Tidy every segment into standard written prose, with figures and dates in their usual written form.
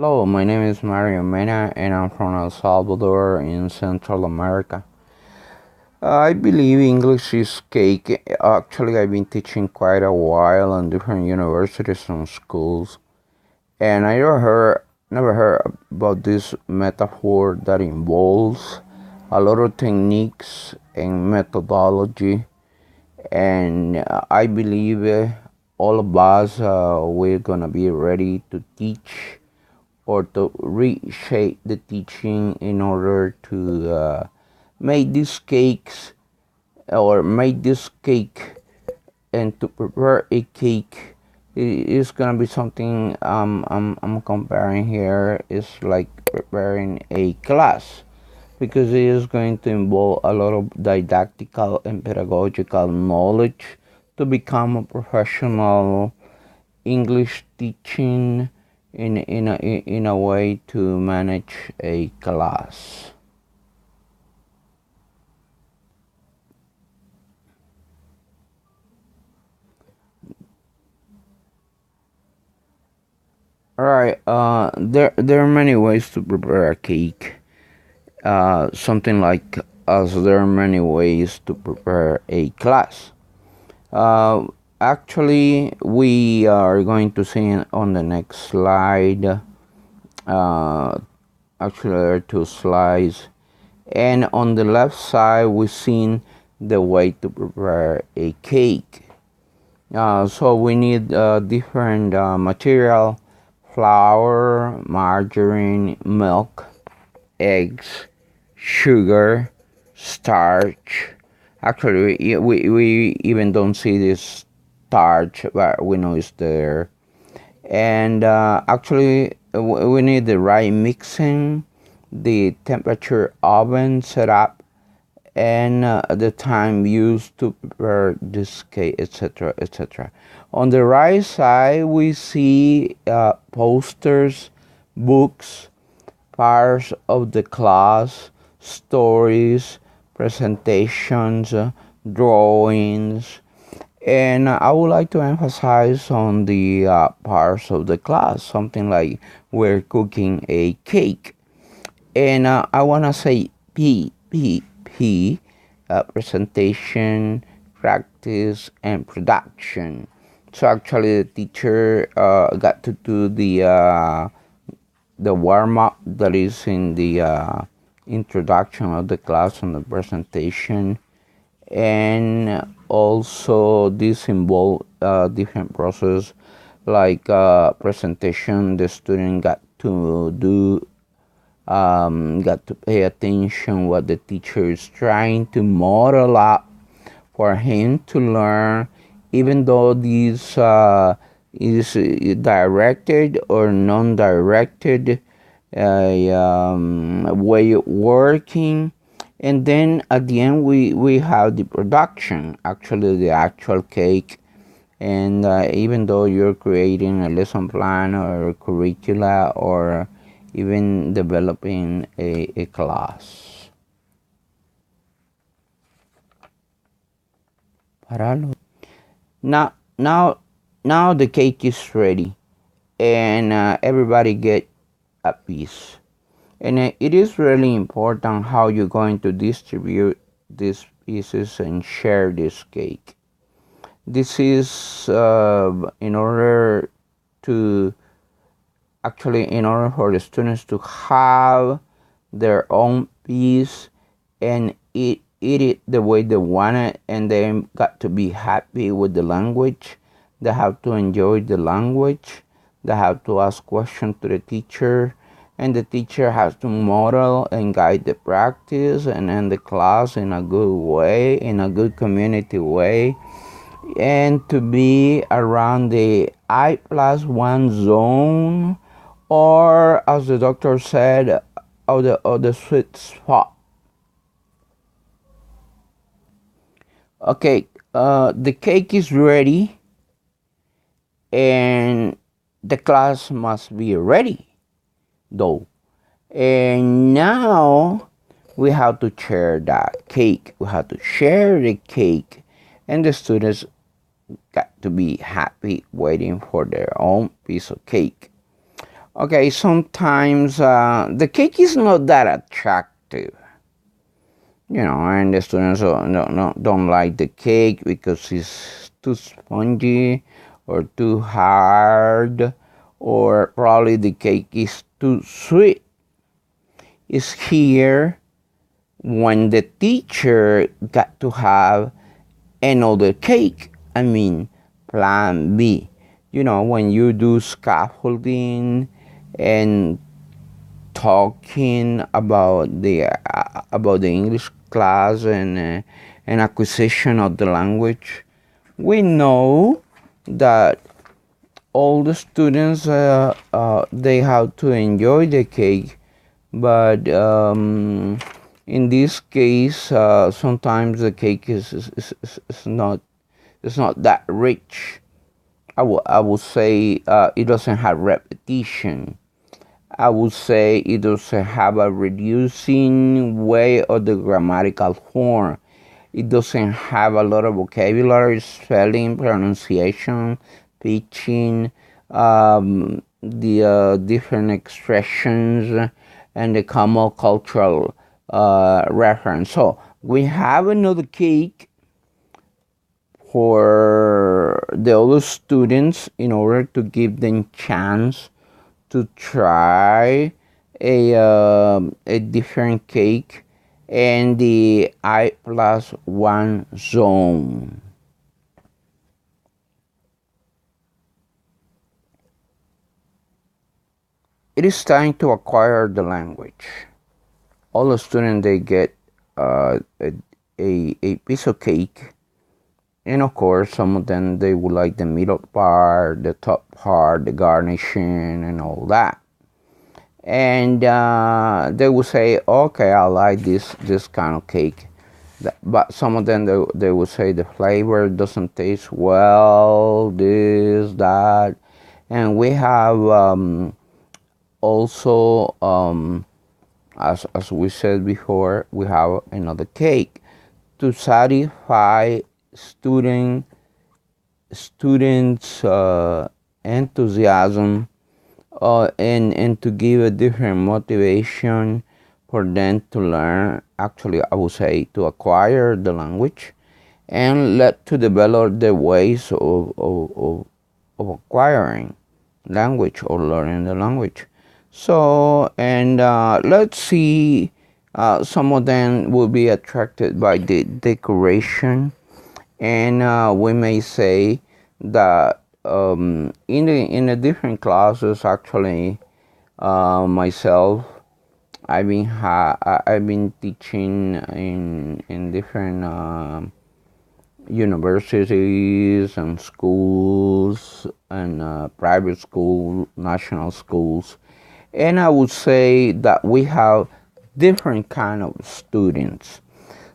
Hello, my name is Mena and I'm from El Salvador in Central America. I believe English is cake. Actually, I've been teaching quite a while in different universities and schools, and I never heard about this metaphor that involves a lot of techniques and methodology. And I believe all of us we're gonna be ready to teach or to reshape the teaching in order to make these cakes or make this cake and to prepare a cake is gonna be something I'm comparing here is like preparing a class because it is going to involve a lot of didactical and pedagogical knowledge to become a professional English teaching in a way to manage a class. All right. There are many ways to prepare a cake. Something like as there are many ways to prepare a class. Uh, Actually, we are going to see on the next slide. Uh, Actually, there are two slides, and on the left side, we've seen the way to prepare a cake. So we need different material: flour, margarine, milk, eggs, sugar, starch. Actually, we even don't see this starch, but we know it's there. And actually, we need the right mixing, the temperature oven setup, and the time used to prepare this cake, etc., etc. On the right side, we see posters, books, parts of the class, stories, presentations, drawings, and I would like to emphasize on the parts of the class, something like we're cooking a cake. And I want to say P, presentation, practice, and production. So actually, the teacher got to do the warm up that is in the introduction of the class and the presentation, and also this involved different process like presentation. The student got to do got to pay attention what the teacher is trying to model up for him to learn, even though this is directed or non-directed way of working. And then at the end we have the production, actually the actual cake. And even though you're creating a lesson plan or a curricula or even developing a class. Now, now, now the cake is ready, and everybody get a piece. And it is really important how you're going to distribute these pieces and share this cake. This is in order to in order for the students to have their own piece and eat it the way they want it, and they got to be happy with the language. They have to enjoy the language. They have to ask questions to the teacher, and the teacher has to model and guide the practice and end the class in a good way, in a good community way, and to be around the I+1 zone, or as the doctor said, of the sweet spot. Okay, the cake is ready, and the class must be ready, though. And now we have to share that cake. We have to share the cake, and the students got to be happy waiting for their own piece of cake. Okay, sometimes the cake is not that attractive, and the students don't like the cake because it's too spongy or too hard, or probably the cake is too sweet. It's here when the teacher got to have another cake. I mean, plan B. When you do scaffolding and talking about the English class and acquisition of the language, we know that all the students they have to enjoy the cake, but in this case, sometimes the cake is not that rich. I would say it doesn't have repetition. I would say it doesn't have a reducing way of the grammatical form. It doesn't have a lot of vocabulary, spelling, pronunciation, pitching, the different expressions, and the common cultural reference. So we have another cake for the other students in order to give them chance to try a different cake and the I+1 zone. It is time to acquire the language. All the students, they get a piece of cake, and of course some of them, they would like the middle part, the top part, the garnishing and all that. And they will say, okay, I like this kind of cake. But some of them, they will say the flavor doesn't taste well, this, that. And we have also, as we said before, we have another cake to satisfy students enthusiasm, and to give a different motivation for them to learn. Actually, I would say to acquire the language and to develop the ways of acquiring language or learning the language. So, and let's see, some of them will be attracted by the decoration, and we may say that in the different classes, actually, myself, I've been teaching in different universities and schools and private school, national schools, and I would say that we have different kind of students.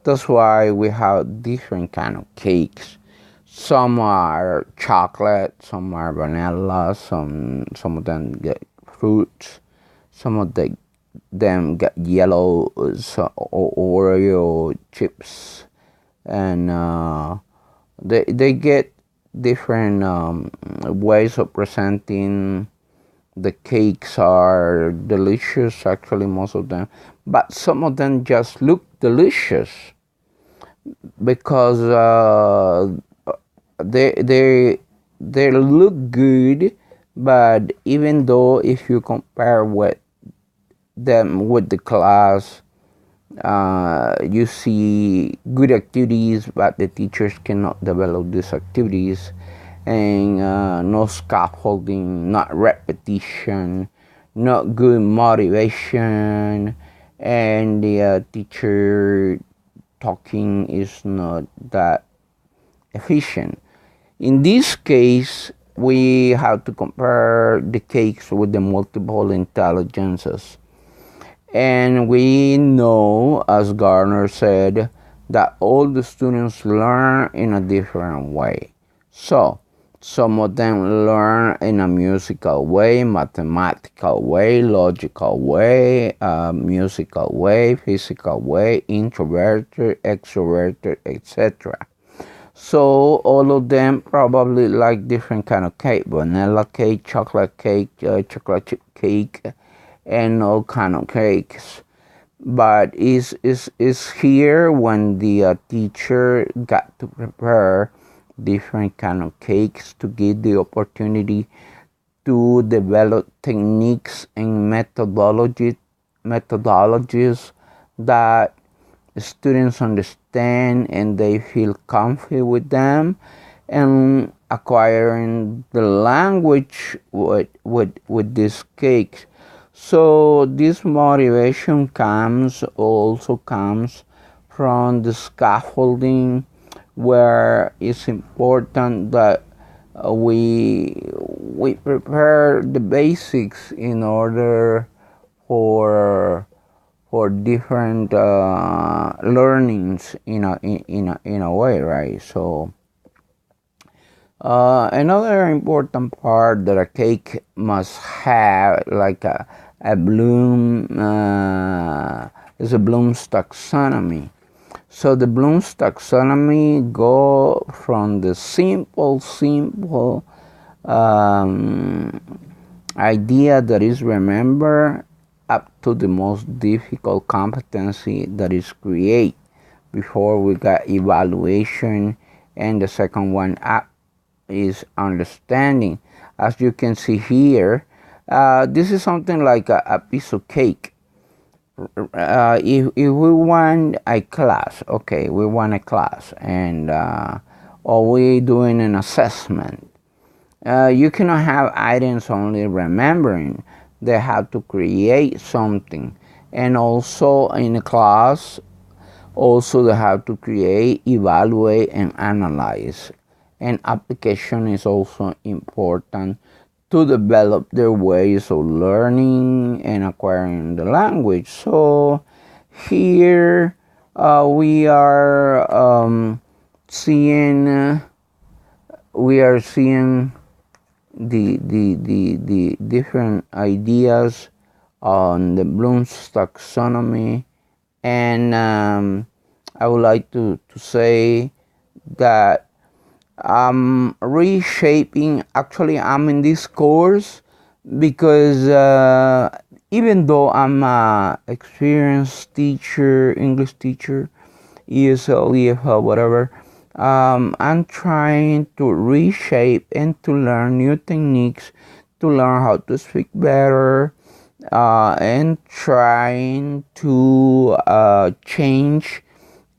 That's why we have different kind of cakes. Some are chocolate, some are vanilla, some of them get fruits, some of them get yellow, Oreo chips, and they get different ways of presenting. The cakes are delicious, actually, most of them, but some of them just look delicious because they look good, but even though if you compare with them with the class, you see good activities, but the teachers cannot develop these activities, and no scaffolding, not repetition, not good motivation, and the teacher talking is not that efficient. In this case, we have to compare the cakes with the multiple intelligences. And we know, as Gardner said, that all the students learn in a different way. So, some of them learn in a musical way, mathematical way, logical way, musical way, physical way, introverted, extroverted, etc. So all of them probably like different kind of cake: vanilla cake, chocolate cake, chocolate chip cake, and all kind of cakes. But is here when the teacher got to prepare different kind of cakes to give the opportunity to develop techniques and methodologies that students understand and they feel comfy with them, and acquiring the language with this cake. So this motivation comes from the scaffolding, where it's important that we prepare the basics in order for different learnings in a way, right? So another important part that a cake must have, like a Bloom, is a Bloom's taxonomy. So the Bloom's taxonomy go from the simple idea that is remember, up to the most difficult competency that is create. Before we got evaluation, and the second one up is understanding. As you can see here, this is something like a piece of cake. If we want a class, okay, we want a class, and or we doing an assessment, you cannot have items only remembering. They have to create something. And also in a class, also they have to create, evaluate, and analyze. And application is also important to develop their ways of learning and acquiring the language. So here we are seeing the different ideas on the Bloom's taxonomy. And I would like to say that I'm reshaping. Actually, I'm in this course because even though I'm an experienced teacher, English teacher, ESL, EFL, whatever, I'm trying to reshape and to learn new techniques, to learn how to speak better, and trying to change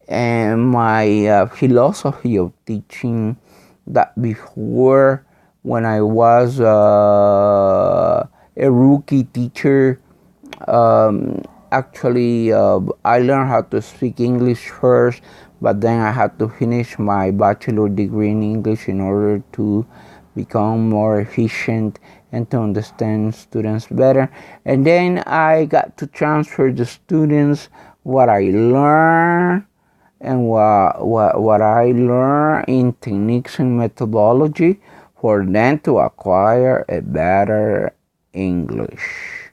my philosophy of teaching. That before, when I was a rookie teacher, actually I learned how to speak English first, but then I had to finish my bachelor degree in English in order to become more efficient and to understand students better. And then I got to transfer the students what I learned, and what I learn in techniques and methodology, for them to acquire a better English.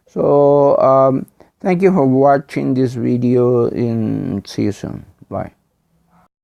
So thank you for watching this video, and see you soon. Bye.